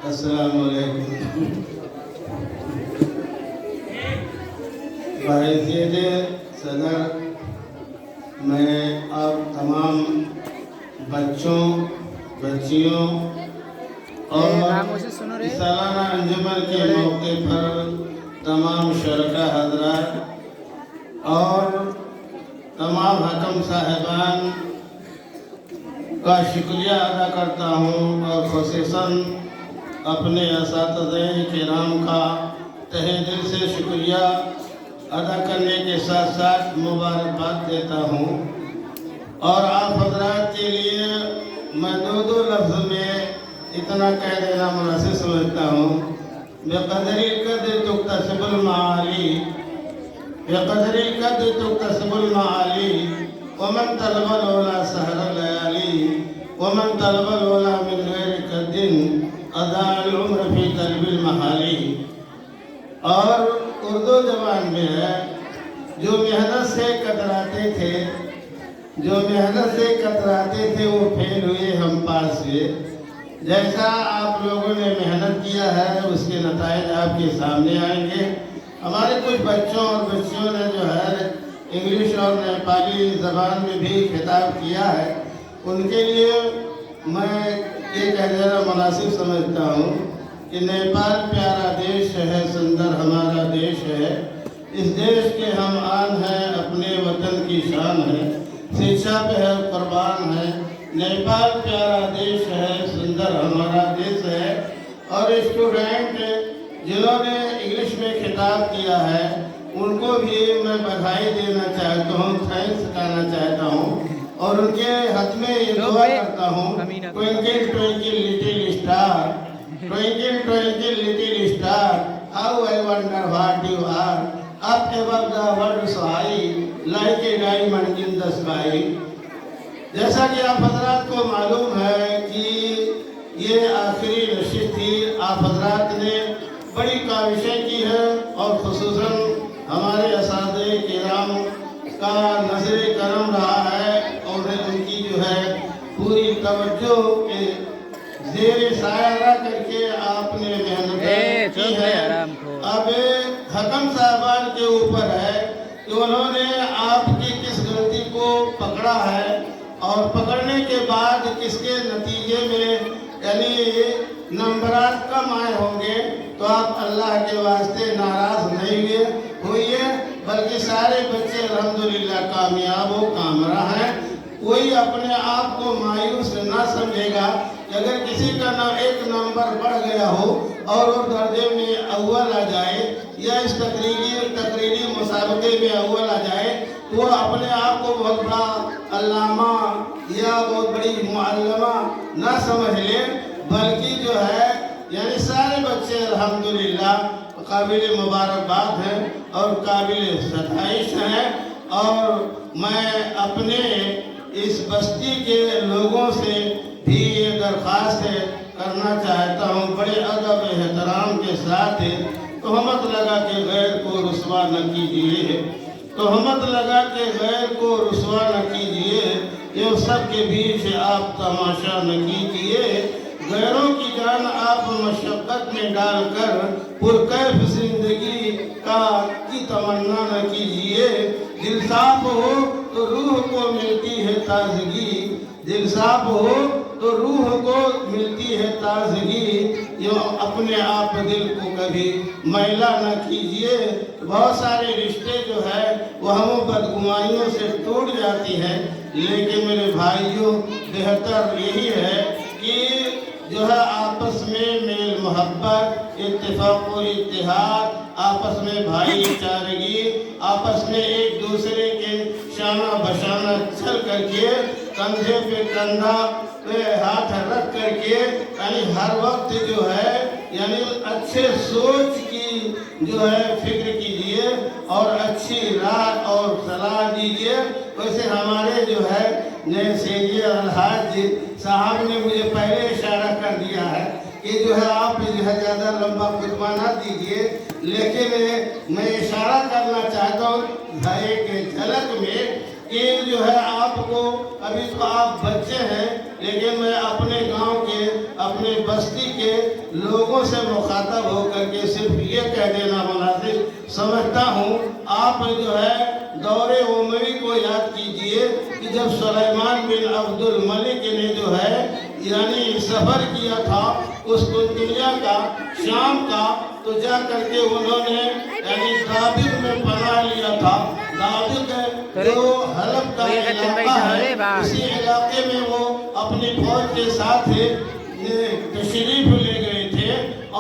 السلام علیکم بحیثیت صدر میں آپ تمام بچوں بچیوں اور سالانہ انجمن کے موقع پر تمام شرکا حضرات اور تمام حکم صاحبان کا شکریہ ادا کرتا ہوں اور خصوصاً اپنے اساتذہ کرام کا تہہ دل سے شکریہ ادا کرنے کے ساتھ ساتھ مبارکباد دیتا ہوں اور آپ حضرات کے لیے میں دو لفظ میں اتنا کہہ دینا مناسب سمجھتا ہوں بقدر القدر تکتسب المعالی بقدر القدر تکتسب المعالی ومن طلب العلا سہر الليالي ومن طلب العلا من غیر قد اضاع العمر فی طلب المحالی اور اردو زبان میں ہے جو محنت سے کتراتے تھے وہ فیل ہوئے ہم پاس ہوئے جیسا آپ لوگوں نے محنت کیا ہے اس کے نتائج آپ کے سامنے آئیں گے ہمارے کچھ بچوں اور بچیوں نے جو ہے انگلش اور نیپالی زبان میں بھی خطاب کیا ہے ان کے لیے میں یہ کہہ دینا مناسب سمجھتا ہوں کہ نیپال پیارا دیش ہے سندر ہمارا دیش ہے اس دیش کے ہم آن ہیں اپنے وطن کی شان ہے شکشا پہ ہے قربان ہے نیپال پیارا دیش ہے سندر ہمارا دیش ہے اور اسٹوڈنٹ جنہوں نے انگلش میں خطاب کیا ہے ان کو بھی میں بدھائی دینا چاہتا ہوں تھینکس کہنا چاہتا ہوں اور ان کے حق میں یہ دعا کرتا ہوں twinkle twinkle little star twinkle twinkle little star how I wonder what you are up above the world sky like a diamond in the sky جیسا کہ آپ حضرات کو معلوم ہے کہ یہ آخری نشست تھی آپ حضرات نے بڑی کاوشیں کی ہیں اور خصوصاً ہمارے اساتذہ کرام کا نظر کرم رہا ہے اور ان کی جو ہے پوری توجہ زیر سایہ رہ کر کے آپ نے محنت کی ہے اب حکم صاحبان کے اوپر ہے کہ انہوں نے آپ کی کس غلطی کو پکڑا ہے اور پکڑنے کے بعد کس کے نتیجے میں یعنی نمبرات کم آئے ہوں گے تو آپ اللہ کے واسطے ناراض نہیں ہوئیے بلکہ سارے بچے الحمدللہ کامیاب و کامرہ ہیں کوئی اپنے آپ کو مایوس نہ سمجھے گا کہ اگر کسی کا ایک نمبر بڑھ گیا ہو اور وہ درجے میں اول آ جائے یا اس تقریری مسابقے میں اول آ جائے تو وہ اپنے آپ کو بہت بڑا علامہ یا بہت بڑی معلمہ نہ سمجھ لے بلکہ جو ہے یعنی سارے بچے الحمدللہ قابل مبارکباد ہیں اور قابل ستائش ہیں اور میں اپنے اس بستی کے لوگوں سے بھی یہ درخواست کرنا چاہتا ہوں بڑے ادب احترام کے ساتھ تہمت لگا کے غیر کو رسوا نہ کیجیے تہمت لگا کے غیر کو رسوا نہ کیجیے یہ سب کے بیچ آپ تماشا نہ کیجیے غیروں کی جان آپ مشقت میں ڈال کر پرکیف زندگی کی تمنا نہ کیجیے دل صاف ہو تو روح کو ملتی ہے تازگی دل صاف ہو تو روح کو ملتی ہے تازگی یہ اپنے آپ دل کو کبھی میلا نہ کیجیے بہت سارے رشتے جو ہے وہ ہم بدگمانیوں سے ٹوٹ جاتی ہیں لیکن میرے بھائیوں بہتر یہی ہے کہ جو ہے آپس میں میل محبت اتفاق و اتحاد آپس میں بھائی چارگی آپس میں ایک دوسرے کے شانہ بشانہ چل کر کے کندھے پہ کندھا پہ ہاتھ رکھ کر کے یعنی ہر وقت جو ہے یعنی اچھے سوچ کی جو ہے فکر کیجئے اور اچھی رائے اور صلاح دیجئے ویسے ہمارے جو ہے سید الحاج صاحب نے مجھے پہلے اشارہ کر دیا ہے کہ جو ہے آپ جو ہے زیادہ لمبا خطبہ نہ دیجئے لیکن میں اشارہ کرنا چاہتا ہوں ایک جھلک میں کہ جو ہے آپ کو ابھی تو آپ بچے ہیں، لیکن میں اپنے گاؤں کے اپنے بستی کے لوگوں سے مخاطب ہو کر کے صرف یہ کہہ دینا مناسب سمجھتا ہوں۔ آپ جو ہے دور عمری کو یاد کیجئے کہ جب سلیمان بن عبد الملک نے جو ہے یعنی سفر کیا تھا اس دنیا کا شام کا، تو جا کر کے انہوں نے یعنی دابق میں پناہ لیا تھا۔ دابق جو حلب کا علاقہ ہے، اسی علاقے میں وہ اپنی فوج کے ساتھ تشریف لے گئے تھے،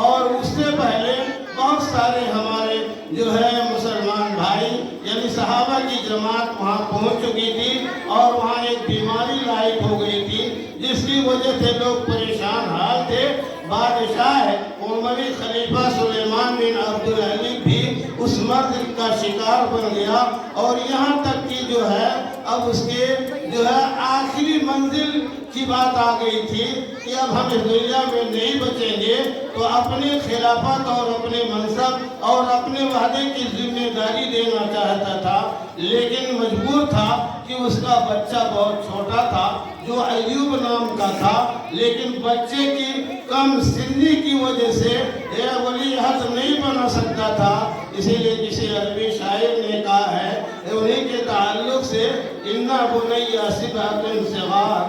اور اس سے پہلے بہت سارے ہمارے جو ہے مسلمان بھائی یعنی صحابہ کی جماعت وہاں پہنچ چکی تھی، اور وہاں ایک بیماری لاحق ہو گئی تھی جس کی وجہ سے لوگ پریشان حال تھے۔ بادشاہ عموی خلیفہ سلیمان بن عبد الملک بھی اس مرض کا شکار بن گیا، اور یہاں تک کہ جو ہے اب اس کے جو ہے آخری منزل کی بات آ گئی تھی کہ اب ہم اس دنیا میں نہیں بچیں گے، تو اپنے خلافت اور اپنے منصب اور اپنے وعدے کی ذمہ داری دینا چاہتا تھا، لیکن مجبور تھا کہ اس کا بچہ بہت چھوٹا تھا جو ایوب نام کا تھا، لیکن بچے کی کم سنی کی وجہ سے یہ ولی عہد نہیں بنا سکتا تھا۔ اسی لیے کسی عربی شاعر نے کہا ہے انہیں کے تعلق سے اِنَّا بُنَيَّ سِبْعَةٌ صِغَارٌ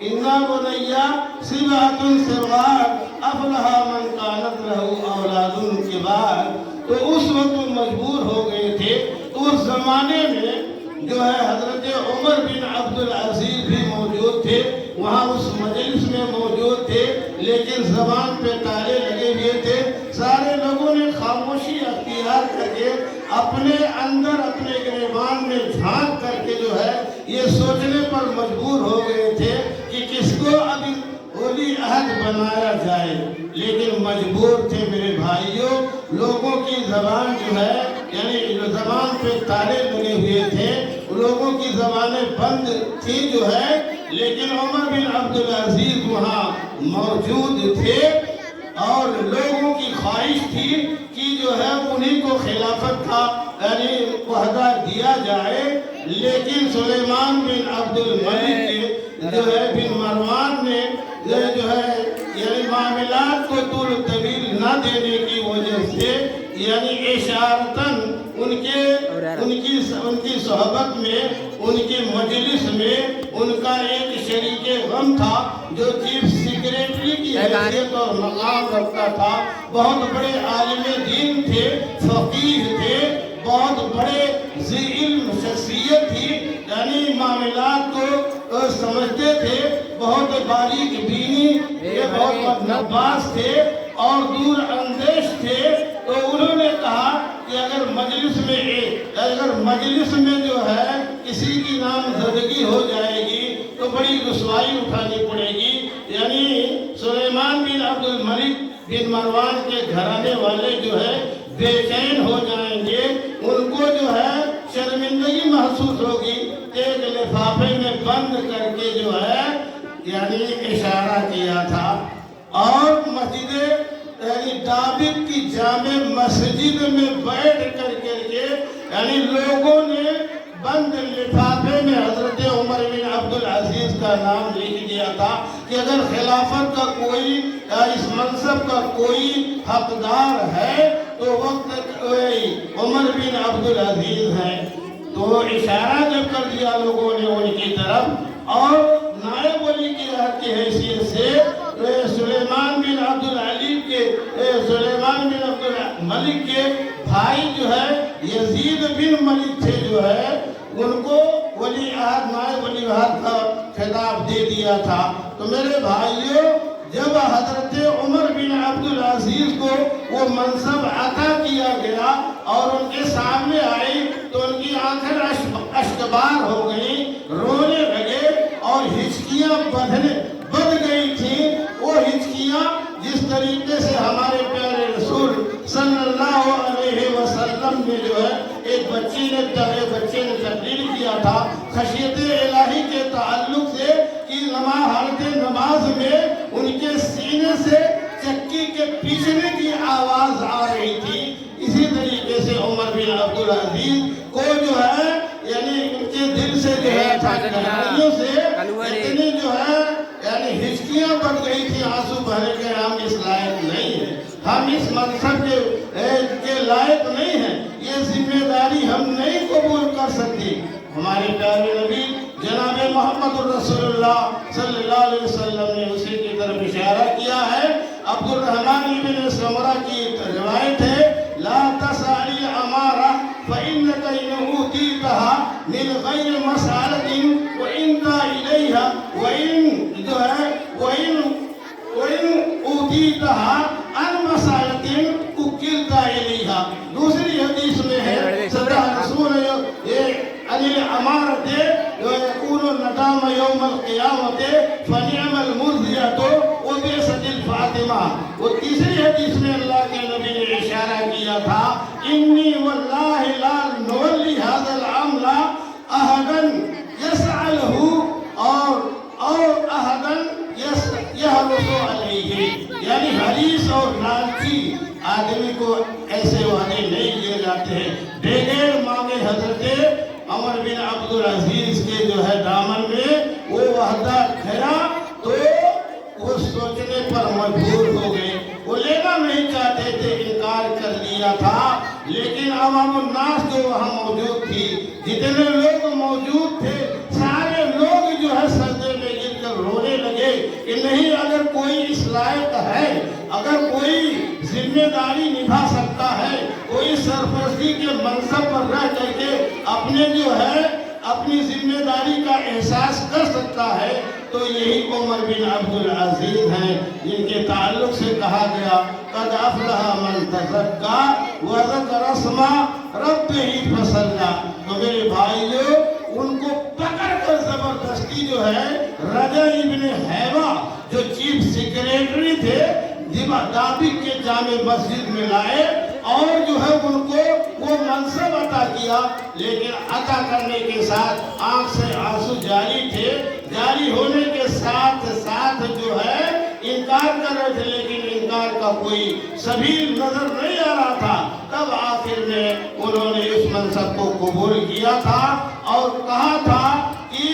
اِنَّا بُنَيَّ سِبْعَةٌ صِغَارٌ أَفْلَحَ مَنْ كَانَتْ لَهُ أَوْلَادٌ كِبَارٌ۔ تو اس وقت مجبور ہو گئے تھے۔ تو اس زمانے میں جو ہے حضرت عمر بن عبد العزیز بھی موجود تھے، وہاں اس مجلس میں موجود تھے، لیکن زبان پہ تالے لگے ہوئے تھے۔ سارے لوگوں نے خاموشی اختیار کر کے اپنے اندر اپنے گریبان میں جھانک کر کے جو ہے یہ سوچنے پر مجبور ہو گئے تھے کہ کس کو ابھی ولی عہد بنایا جائے، لیکن مجبور تھے میرے بھائیوں۔ لوگوں کی زبان جو ہے یعنی زبان پہ تالے لگے ہوئے تھے، لوگوں کی زبانیں بند تھی جو ہے، لیکن عمر بن عبد العزیز وہاں موجود تھے، اور لوگوں کی خواہش تھی کہ جو ہے انہی کو خلافت کا یعنی عہدہ دیا جائے، لیکن سلیمان بن عبد الملک جو ہے بن مروان نے جو ہے یعنی معاملات کو طول طویل نہ دینے کی وجہ سے یعنی اشارتاً ان کی صحبت میں، ان کی مجلس میں ان کا ایک شریک غم تھا جو چیف سیکریٹری کی حیثیت اور مقام رکھتا تھا، بہت بڑے عالم دین تھے، فقیہ تھے، بہت بڑے ذی علم شخصیت تھی، یعنی معاملات کو سمجھتے تھے، بہت باریک بینی، یہ بہت نباز تھے اور دور اندیش تھے۔ تو انہوں نے کہا کہ اگر مجلس میں جو ہے کسی کی نامزدگی ہو جائے گی تو بڑی رسوائی اٹھانی پڑے گی، یعنی سلیمان بن عبد الملک بن مروان کے گھرانے والے جو ہے بے چین ہو جائیں گے، ان کو جو ہے شرمندگی محسوس ہوگی۔ ایک لفافے میں بند کر کے جو ہے یعنی اشارہ کیا تھا، اور مسجد یعنی دابق کی جامع مسجد میں بیٹھ کر کے یعنی لوگوں نے بند لفافے میں حضرت عمر بن عبد العزیز کا نام لکھ دیا تھا کہ اگر خلافت کا کوئی اس منصب کا کوئی حقدار ہے تو وقت عمر بن عبد العزیز ہے۔ تو اشارہ جب کر دیا لوگوں نے ان کی طرف، اور نائب ولی کی عہد کی حیثیت سے سلیمان بن عبد الملک کے بھائی جو ہے یزید بن ملک تھے جو ہے ان کو ولی عہد نائب ولی عہد کا خطاب دے دیا تھا۔ تو میرے بھائیوں، جب حضرت عمر بن عبد العزیز کو وہ منصب عطا کیا گیا اور ان کے سامنے آئی تو ان کی آنکھیں اشکبار ہو گئیں، رونے لگے اور ہچکیاں بڑھ گئی تھیں۔ وہ ہچکیاں جس طریقے سے ہمارے پیارے رسول صلی اللہ علیہ وسلم نے جو ہے ایک بچے نے تقریر کیا تھا خشیت الہی کے تعلق سے کہ حالت نماز میں ان کے سینے سے چکی کے پیچھنے کی آواز آ رہی تھی، طریقے سے عمر بن عبد العزیز کو جو ہے یعنی ان کے دل سے جو ہے गहराइयों से इतनी जो है यानी हिचकियां बढ़ गई थी, आंसू बहने के हम इस लायक नहीं है, हम इस मनसब के लायक नहीं हैं, ये जिम्मेदारी हम नहीं कबूल कर सकते। हमारे प्यारे नबी जनाब मोहम्मद रसूलुल्लाह सल्लल्लाहु अलैहि वसल्लम ने उसी की तरफ इशारा किया है। अब्दुल रहमान इब्न समरा की रिवायत है, ला तसअली अमारा फइन्नका इन ऊतीतहा मिन गैर मसअलतिन व इनका इलैहा व इन जो है व इन ऊतीतहा अन मसअलतिन उकिलता इलैहा। दूसरी हदीस में है सदा रसूल ये अनिल अमारत यकूनु नदाम यौमल क़ियामत फनिअमल मुर्दियतु व बिसदिल फातिमा। वो तीसरी हदीस में अल्लाह के नबी ने इशारा किया था, इन्नी वल्लाहि ला नुवल्ली हाज़ल अमला अहदन यसअलहु और अहदन यहरुसु अलैहि। यानी हरीस और लालची आदमी को ऐसे वादे नहीं किए जाते हैं। बगैर मांगे हजरत उमर बिन अब्दुल अजीज के जो है दामन में वो वादा खड़ा तो वो सोचने पर मजबूर हो गए, वो लेना नहीं चाहते थे, इनकार कर दिया था। लेकिन अवामुन्नास जो वहाँ मौजूद थी, जितने लोग मौजूद थे सारे लोग जो है सजदे में गिरकर रोने लगे कि नहीं, अगर कोई इस लायक है, अगर कोई जिम्मेदारी निभा सकता है, कोई सरपरस्ती के मनसब पर रह करके अपने जो है अपनी जिम्मेदारी का एहसास कर सकता है, तो यही उमर बिन अब्दुल अजीज हैं, जिनके ताल्लुक से कहा गया कद अफलह मन तज़क्का व ज़करा अस्मा रब्बिही फसल्ला। तो मेरे भाइयों, उनको पकड़ कर जबरदस्ती जो है रजा इब्न हैवा जो चीफ सेक्रेटरी थे दाबिक के जामे मस्जिद में लाए और जो है उनको वो मनसब अता किया। लेकिन अता करने के साथ आंख से आंसू जारी थे, जारी होने के साथ साथ जो है इनकार कर रहे थे, लेकिन इनकार का कोई सबील नजर नहीं आ रहा था। तब आखिर में उन्होंने इस मनसब को कबूल किया था और कहा था कि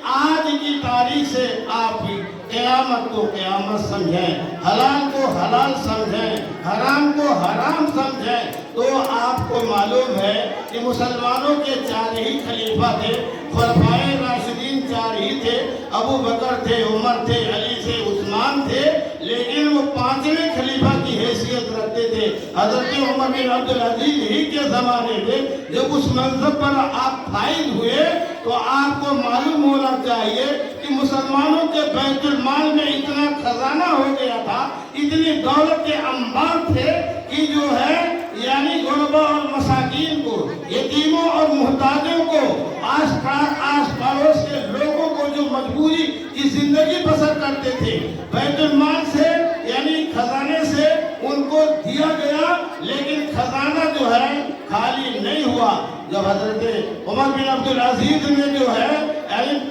आज की तारीख से आप क़यामत को क़यामत समझें, हलाल को हलाल समझें, हराम को हराम समझें। तो आपको मालूम है कि मुसलमानों के 4 ही खलीफा थे, खुलफाए राशिदीन 4 ही थे, अबू बकर थे, उमर थे, अली थे, उस्मान थे। लेकिन वो 5वें खलीफा की हैसियत रखते थे हजरत उमर बिन अब्दुल अजीज ही के ज़माने में। जब उस मंज़ब पर आप फाइज हुए तो आपको मालूम होना चाहिए कि मुसलमानों के बैतुल माल में इतना खजाना हो गया था, इतनी दौलत के अंबार थे कि जो है यानी गुरबा और मसाकीन को, यतीमों और मुहताजों को, आस पड़ोस के लोगों को जो मजबूरी की जिंदगी बसर करते थे, बैतुल माल से यानी खजाने से उनको दिया गया। लेकिन खजाना जो है खाली नहीं हुआ। जब हजरत उमर बिन अब्दुल अजीज ने जो है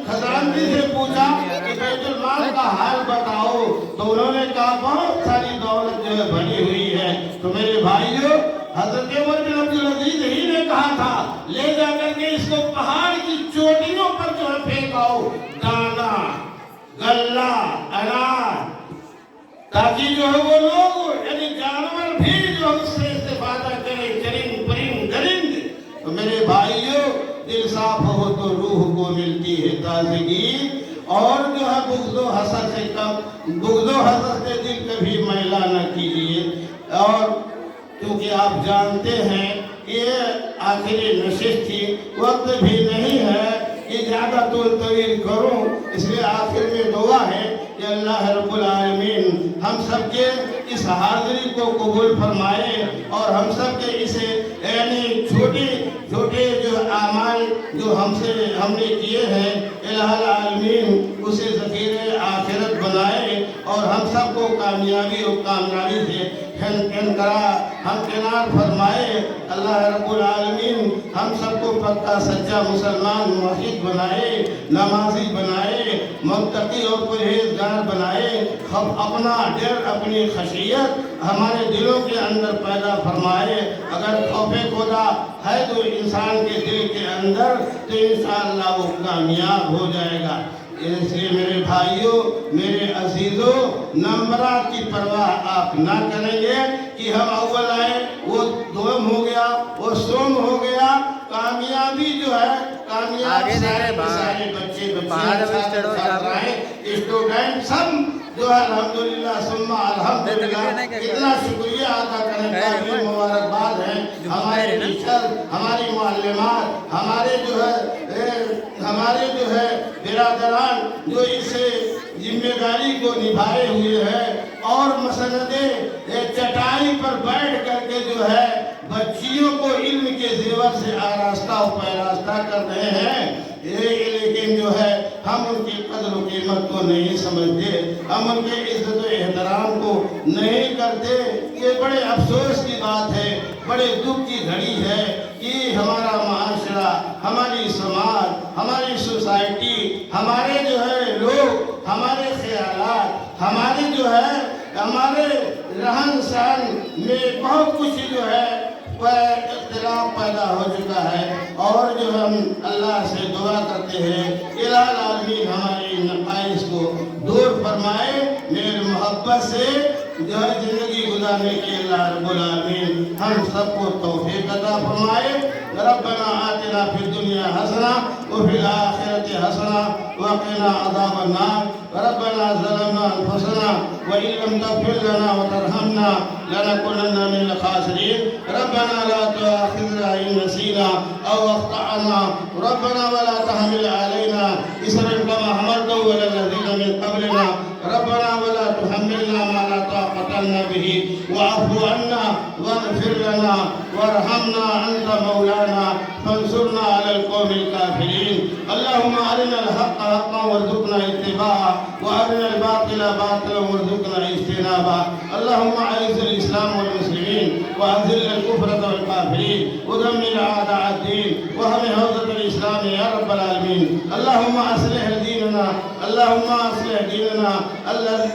खजानची से पूछा कि बैतुल माल का हाल बताओ, तो उन्होंने कहा बहुत सारी दौलत जो है भरी हुई है। तो मेरे भाइयों, हजरत उमर बिन अब्दुल अजीज ही ने कहा था ले जाकर के इसको पहाड़ की चोटियों पर जो है फेंकाओ, दाना गल्ला अनाज, ताकि जो है वो लोग यानी जानवर भी जो उससे इस्तेफादा करें, चरिंद परिंद दरिंद। तो मेरे भाइयों, दिल साफ हो तो रूह को मिलती है ताजगी, और जो है बुग़्ज़ो हसद से कम, बुग़्ज़ो हसद से दिल कभी मैला न कीजिए। और क्योंकि आप जानते हैं ये आखिरी नशिस्त थी, वक्त भी नहीं है कि ज़्यादा तवील करूं, इसलिए आखिर में दुआ है कि अल्लाह रब्बुल आलमीन हम सबके इस हाज़िरी को कबूल फरमाए और हम सबके इसे यानी छोटे छोटे जो आमाल जो हमने किए हैं इलाहुल आलमीन उसे ज़ख़ीरे आखिरत बनाए और हम सबको कामयाबी और कामयाबी से हमकिनार फरमाए। अल्लाह रब्बुल आलमीन हम सबको पक्का सच्चा मुसलमान मुवहिद बनाए, नमाजी बनाए, मुत्तकी और परहेजगार बनाए। हम अपना डर, अपनी खशियत हमारे दिलों के अंदर पैदा फरमाए। अगर खौफे खुदा है तो इंसान के दिल के अंदर, तो इंशाअल्लाह वो कामयाब हो जाएगा। इसलिए मेरे भाइयों, मेरे अजीजों, नंबरात की परवाह आप ना करेंगे कि हम अव्वल आए, वो दोम हो गया, वो सोम हो गया। कामयाबी जो है, कामयाब सारे बच्चे स्टूडेंट सब जो है अल्हम्दुलिल्लाह सुम्मा अल्हम्दुलिल्लाह, इतना शुक्रिया अदा करने का भी मुबारकबाद है। हमारे टीचर, हमारी मुअल्लिमात, हमारे जो है बिरादरान जो इस जिम्मेदारी को निभाए हुए हैं और मसनदे चटाई पर बैठ करके जो है बच्चियों को इल्म के जेवर से आरास्ता और पैरास्ता कर रहे हैं। लेकिन जो है हम उनकी कदर और कीमत को नहीं समझते, हम उनके इज्जत और एहतराम को नहीं करते। ये बड़े अफसोस की बात है, बड़े दुख की घड़ी है कि हमारा माशरा, हमारी समाज, हमारी सोसाइटी, हमारे जो है लोग, हमारे ख्यालात, हमारे जो है हमारे रहन सहन में बहुत कुछ जो है इख्तिलाफ पैदा हो चुका है। और जो हम अल्लाह से दुआ करते हैं इलाही आलमीन हमारी नक़ाइस को दूर फरमाए। मेरे मोहब्बत से जो है ज़िंदगी गुजारने के अल्लाह रब्बुल आलमीन हम सबको तौफीक अता फरमाए। रब्बना आतिना फिद दुनिया हसना व फिल आखिरति हसना व क़िना अज़ाबन्नार। रब्बना ज़लमना अनफुसना व इन लम तग़फिर लना व तरहमना लनकुनन्ना मिनल ख़ासिरीन। रब्बना ला तुआख़िज़ना इन नसीना औ अख़्तअना। रब्बना व ला तहमिल अलैना इसरन कमा हमलतहु अलल लज़ीना मिन क़ब्लिना। रब्बना व ला तुहम्मिलना मा ला ताक़त लना बिही वअफ़ु अन्ना वग़फ़िर लना वरहमना अंत मौलाना फंसुरना अलल क़ौमिल काफ़िरीन। अल्लाहुम्मा अरिनल हक़्क़ हक़्क़न वरज़ुक़ना इत्तिबाअह व अरिनल बातिला बातिलन वरज़ुक़ना इज्तिनाबा। अल्लाहुम्मा अइज़्ज़िल इस्लाम वल मुस्लिमीन व अज़िल्ल कुफ़्र वल काफ़िरीन व दम्मिर अअदाअद-दीन व हमी हौज़तल इस्लाम या रब्बल आलमीन। अल्लाहुम्मा अस्लिह दीनना, अल्लाहुम्मा अस्लिह दीनना,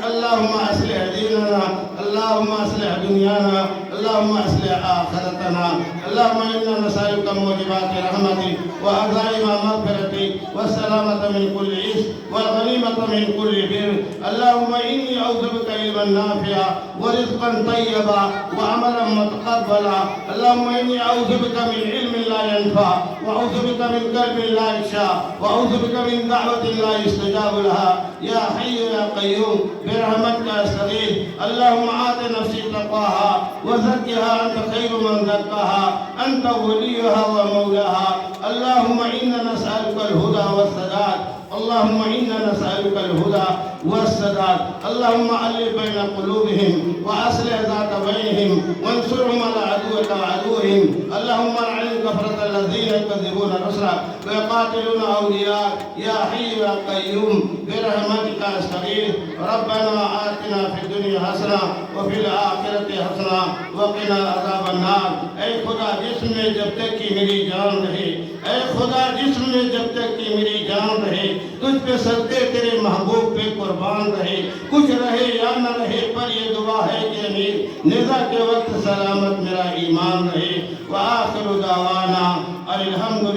अल्लाहुम्मा अस्लिह दीनना, अल्लाहुम्मा अस्लिह दुनियाना, अल्लाहुम्मा अस्लिह आखिरतना। अल्लाहुम्मा इन्ना नसअलुका मूजिबाति रहमतिक व अज़ाइम मग़फ़िरतिक व सलामत मिन कुल्लि इस्म वल गनीमत मिन कुल्लि बिर। अल्लाहुम्मा इन्नी अऊज़ु बिका इल्मन नाफ़िअ व रिज़्क़न तय्यबा व अमलन मुतक़ब्बला। अल्लाहुम्मा इन्नी अऊज़ु बिका मिन इल्मिन ला यनफ़अ व अऊज़ु बिका मिन क़ल्बिन ला यख़शा व अऊज़ु बिका मिन दअवतिन ला युस्तजाबु लहा या हय्यु या क़य्यूम बिरहमतिका अस्तगीथ। अल्लाहुम्मा आति नफ़्सी तक़वाहा व ज़क्किहा अंत खैरु मन ज़क्काहा अंत वलियुहा व मौलाहा। अल्लाहुम्मा इन्ना नसअलुकल हुदा वस्सदाद। अल्लाहुम्मा इन्ना नसअलुकल हुदा वस्सदाद। अल्लाहुम्मा अल्लिफ़ बैन क़ुलूबिहिम व अस्लिह ज़ात बैनिहिम वंसुरहुम अला अदुव्विका व अदुव्विहिम। अल्लाहुम्मा अ'इन कफ़रतल लज़ीना युकज़्ज़िबूना रुसलक व यक़ातिलूना औलियाक या हय्यु या क़य्यूम बिरहमतिका अस्तगीथ। रब्बना आतिना फिद दुनिया हसना व फिल आखिरति हसना व क़िना अज़ाबन्नार। ऐ खुदा जिसमें जब तक की मेरी जान रहे, ऐ खुदा जिसमें जब तक की मेरी जान रहे, तुझ पे सदक़े तेरे महबूब पे कुर्बान रहे। कुछ रहे या न रहे पर ये दुआ है कि अमीर निज़ा के वक्त सलामत मेरा ईमान रहे। व आखिरु दावाना अल्हम्दुलिल्लाह।